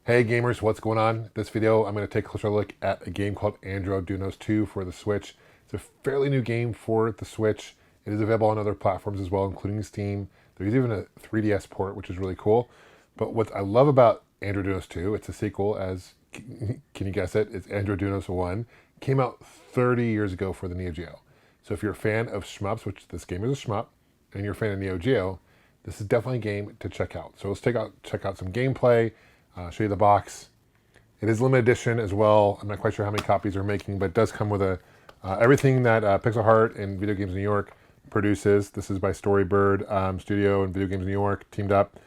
Hey gamers, what's going on? This video, I'm going to take a closer look at a game called Andro Dunos 2 for the Switch. It's a fairly new game for the Switch. It is available on other platforms as well, including Steam. There's even a 3DS port, which is really cool. But what I love about Andro Dunos 2, it's a sequel, as can you guess it? It's Andro Dunos 1. Came out 30 years ago for the Neo Geo. So if you're a fan of SMUPS, which this game is a SMUP, and you're a fan of Neo Geo, this is definitely a game to check out. So let's check out some gameplay. Show you the box. It is limited edition as well. I'm not quite sure how many copies they're making, but it does come with everything that Pixel Heart and Video Games New York produces. This is by Storybird Studio and Video Games New York teamed up.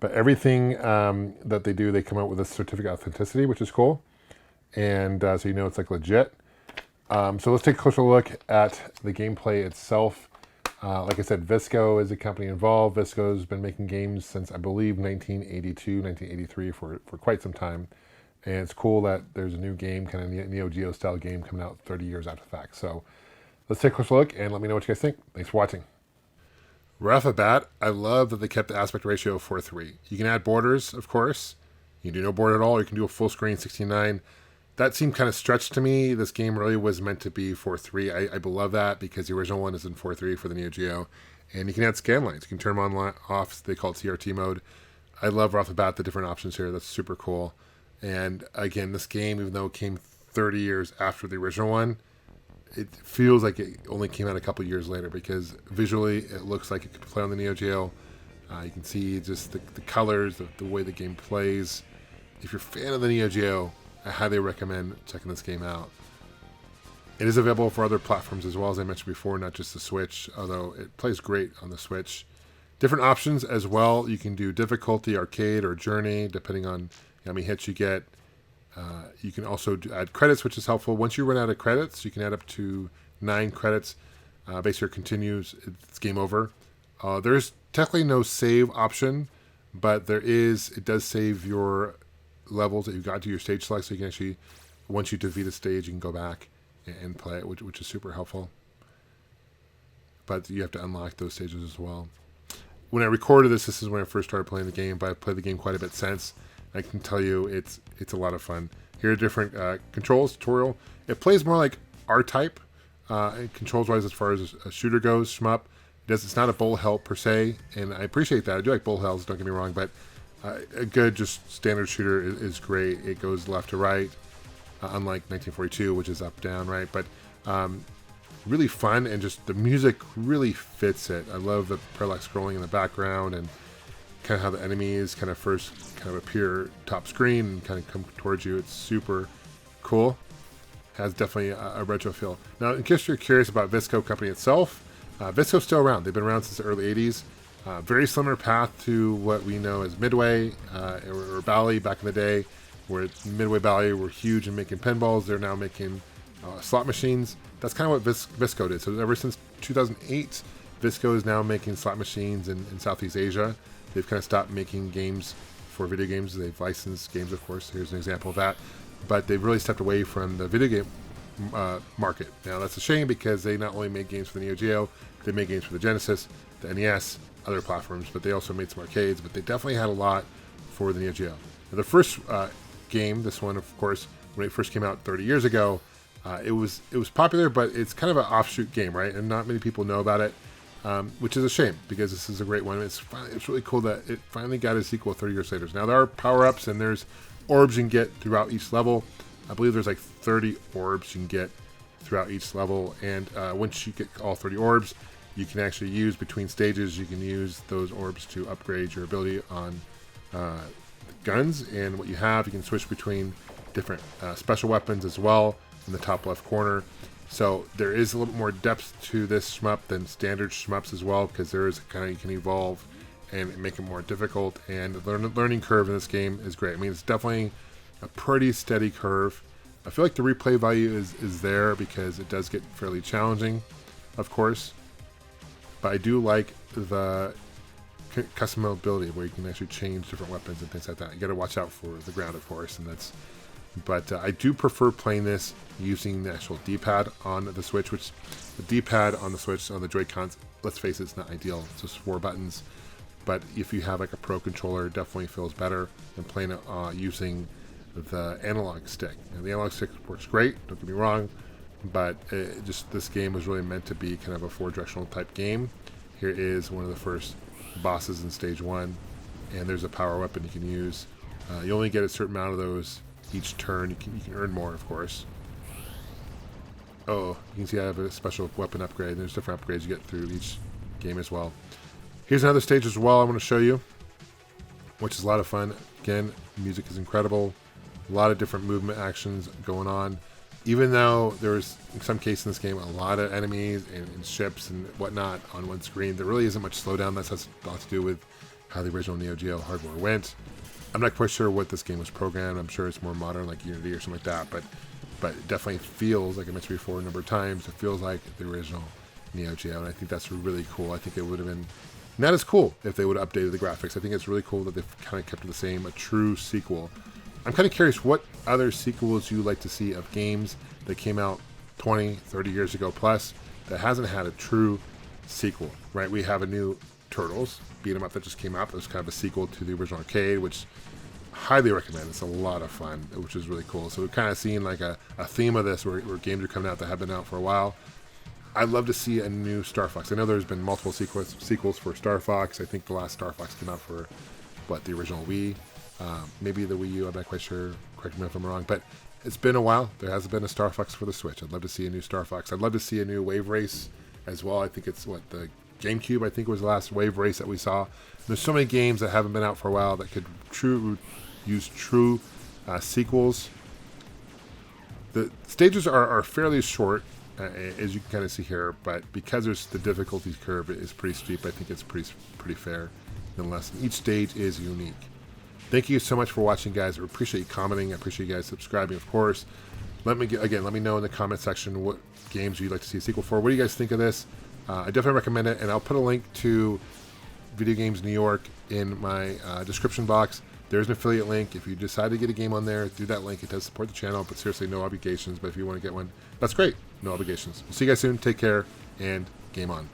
But everything that they do, they come out with a certificate of authenticity, which is cool. And so you know it's like legit. So let's take a closer look at the gameplay itself. Like I said, Visco is a company involved. Visco's been making games since, I believe, 1982, 1983 for quite some time. And it's cool that there's a new game, kind of Neo Geo style game, coming out 30 years after the fact. So let's take a closer look and let me know what you guys think. Thanks for watching. Right off the bat, I love that they kept the aspect ratio of 4:3. You can add borders, of course. You can do no border at all. Or you can do a full screen 16:9. That seemed kind of stretched to me. This game really was meant to be 4:3. I love that because the original one is in 4:3 for the Neo Geo. And you can add scan lines. You can turn them on, off. They call it TRT mode. I love right off the bat the different options here. That's super cool. And again, this game, even though it came 30 years after the original one, it feels like it only came out a couple years later because visually it looks like it could play on the Neo Geo. You can see just the colors, the way the game plays. If you're a fan of the Neo Geo, I highly recommend checking this game out. It is available for other platforms as well, as I mentioned before, not just the Switch, although it plays great on the Switch. Different options as well. You can do difficulty, arcade, or journey, depending on how many hits you get. You can also add credits, which is helpful. Once you run out of credits, you can add up to 9 credits. Basically, it continues. It's game over. There is technically no save option, but it does save your levels that you got to your stage select, so you can actually, once you defeat a stage, you can go back and play it, which is super helpful. But you have to unlock those stages as well. When I recorded this is when I first started playing the game, but I've played the game quite a bit since. I can tell you it's a lot of fun. Here are different controls, tutorial. It plays more like R-Type, controls-wise as far as a shooter goes, shmup. It's not a bull hell per se, and I appreciate that. I do like bull hells, don't get me wrong, but a good just standard shooter is great. It goes left to right, unlike 1942, which is up down, right? But really fun, and just the music really fits it. I love the parallax scrolling in the background and kind of how the enemies kind of first kind of appear top screen and kind of come towards you. It's super cool. Has definitely a retro feel. Now, in case you're curious about Visco company itself, Visco's still around. They've been around since the early 80s. Very similar path to what we know as Midway or Bally back in the day, where Midway Bally were huge in making pinballs. They're now making slot machines. That's kind of what Visco did. So ever since 2008, Visco is now making slot machines in Southeast Asia. They've kind of stopped making games for video games. They've licensed games, of course. Here's an example of that. But they've really stepped away from the video game market. Now, that's a shame because they not only made games for the Neo Geo, they made games for the Genesis, the NES, other platforms, but they also made some arcades, but they definitely had a lot for the Neo Geo. Now, the first game, this one, of course, when it first came out 30 years ago, it was popular, but it's kind of an offshoot game, right? And not many people know about it, which is a shame because this is a great one. It's really cool that it finally got a sequel 30 years later. Now, there are power-ups and there's orbs you can get throughout each level. I believe there's like 30 orbs you can get throughout each level, and once you get all 30 orbs, you can actually use between stages. You can use those orbs to upgrade your ability on guns and what you have. You can switch between different special weapons as well in the top left corner. So there is a little more depth to this shmup than standard shmups as well, because there is kind of, you can evolve and make it more difficult. And the learning curve in this game is great. I mean, it's definitely a pretty steady curve. I feel like the replay value is there because it does get fairly challenging, of course. But I do like the customability where you can actually change different weapons and things like that. You got to watch out for the ground, of course, and that's. But I do prefer playing this using the actual D-pad on the Switch, which the D-pad on the Switch on the Joy-Cons, let's face it, it's not ideal. It's just 4 buttons. but if you have like a pro controller, it definitely feels better than playing it using the analog stick. And the analog stick works great, don't get me wrong, but just this game was really meant to be kind of a 4-directional type game. Here is one of the first bosses in stage 1, and there's a power weapon you can use. You only get a certain amount of those each turn. You can earn more, of course. Oh, you can see I have a special weapon upgrade. There's different upgrades you get through each game as well. Here's another stage as well I want to show you, which is a lot of fun. Again, music is incredible. A lot of different movement actions going on. Even though there's, in some cases in this game, a lot of enemies and ships and whatnot on one screen, there really isn't much slowdown. That has a lot to do with how the original Neo Geo hardware went. I'm not quite sure what this game was programmed. I'm sure it's more modern, like Unity or something like that, but it definitely feels, like I mentioned before a number of times, it feels like the original Neo Geo, and I think that's really cool. I think it would have been not as cool if they would have updated the graphics. I think it's really cool that they've kind of kept it the same, a true sequel. I'm kind of curious what other sequels you like to see of games that came out 20, 30 years ago plus that hasn't had a true sequel, right? We have a new Turtles beat 'em up that just came out. It was kind of a sequel to the original arcade, which I highly recommend. It's a lot of fun, which is really cool. So we've kind of seen like a theme of this where games are coming out that have been out for a while. I'd love to see a new Star Fox. I know there's been multiple sequels for Star Fox. I think the last Star Fox came out for, the original Wii. Maybe the Wii U, I'm not quite sure. Correct me if I'm wrong. But it's been a while. There hasn't been a Star Fox for the Switch. I'd love to see a new Star Fox. I'd love to see a new Wave Race as well. I think it's, the GameCube, I think, was the last Wave Race that we saw. There's so many games that haven't been out for a while that could use true sequels. The stages are fairly short, as you can kind of see here, but because there's the difficulty curve is pretty steep, I think it's pretty fair nonetheless. Each stage is unique. Thank you so much for watching, guys. I appreciate you commenting. I appreciate you guys subscribing, of course. Let me know in the comment section what games you'd like to see a sequel for. What do you guys think of this? I definitely recommend it, and I'll put a link to Video Games New York in my description box. There's an affiliate link. If you decide to get a game on there, do that link. It does support the channel, but seriously, no obligations. But if you want to get one, that's great. No obligations. We'll see you guys soon. Take care, and game on.